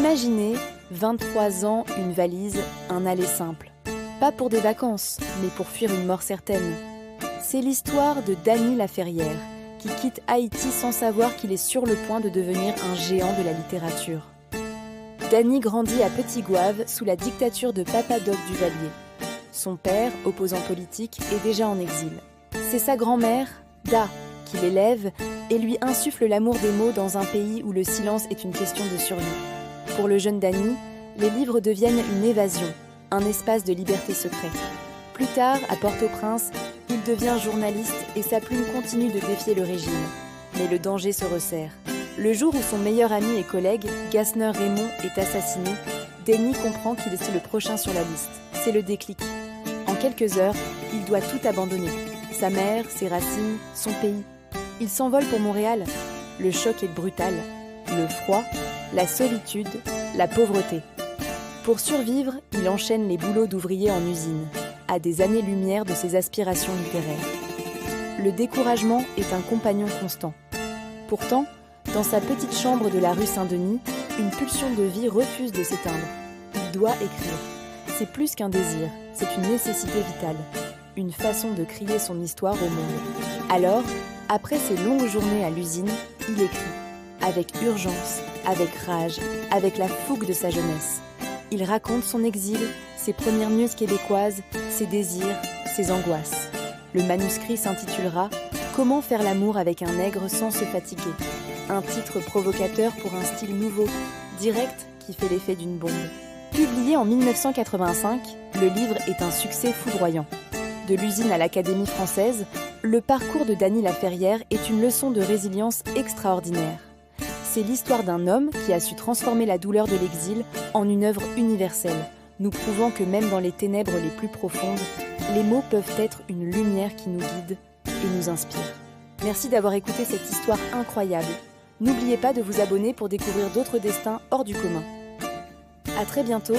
Imaginez 23 ans, une valise, un aller simple. Pas pour des vacances, mais pour fuir une mort certaine. C'est l'histoire de Dany Laferrière, qui quitte Haïti sans savoir qu'il est sur le point de devenir un géant de la littérature. Dany grandit à Petit Goâve sous la dictature de Papa Doc Duvalier. Son père, opposant politique, est déjà en exil. C'est sa grand-mère, Da, qui l'élève et lui insuffle l'amour des mots dans un pays où le silence est une question de survie. Pour le jeune Dany, les livres deviennent une évasion, un espace de liberté secret. Plus tard, à Port-au-Prince, il devient journaliste et sa plume continue de défier le régime. Mais le danger se resserre. Le jour où son meilleur ami et collègue, Gasseneur Raymond, est assassiné, Dany comprend qu'il est le prochain sur la liste. C'est le déclic. En quelques heures, il doit tout abandonner. Sa mère, ses racines, son pays. Il s'envole pour Montréal. Le choc est brutal. Le froid, la solitude, la pauvreté. Pour survivre, il enchaîne les boulots d'ouvrier en usine, à des années-lumière de ses aspirations littéraires. Le découragement est un compagnon constant. Pourtant, dans sa petite chambre de la rue Saint-Denis, une pulsion de vie refuse de s'éteindre. Il doit écrire. C'est plus qu'un désir, c'est une nécessité vitale. Une façon de crier son histoire au monde. Alors, après ses longues journées à l'usine, il écrit. Avec urgence, avec rage, avec la fougue de sa jeunesse. Il raconte son exil, ses premières news québécoises, ses désirs, ses angoisses. Le manuscrit s'intitulera « Comment faire l'amour avec un nègre sans se fatiguer ?» Un titre provocateur pour un style nouveau, direct, qui fait l'effet d'une bombe. Publié en 1985, le livre est un succès foudroyant. De l'usine à l'Académie française, le parcours de Dany Laferrière est une leçon de résilience extraordinaire. C'est l'histoire d'un homme qui a su transformer la douleur de l'exil en une œuvre universelle, nous prouvant que même dans les ténèbres les plus profondes, les mots peuvent être une lumière qui nous guide et nous inspire. Merci d'avoir écouté cette histoire incroyable. N'oubliez pas de vous abonner pour découvrir d'autres destins hors du commun. À très bientôt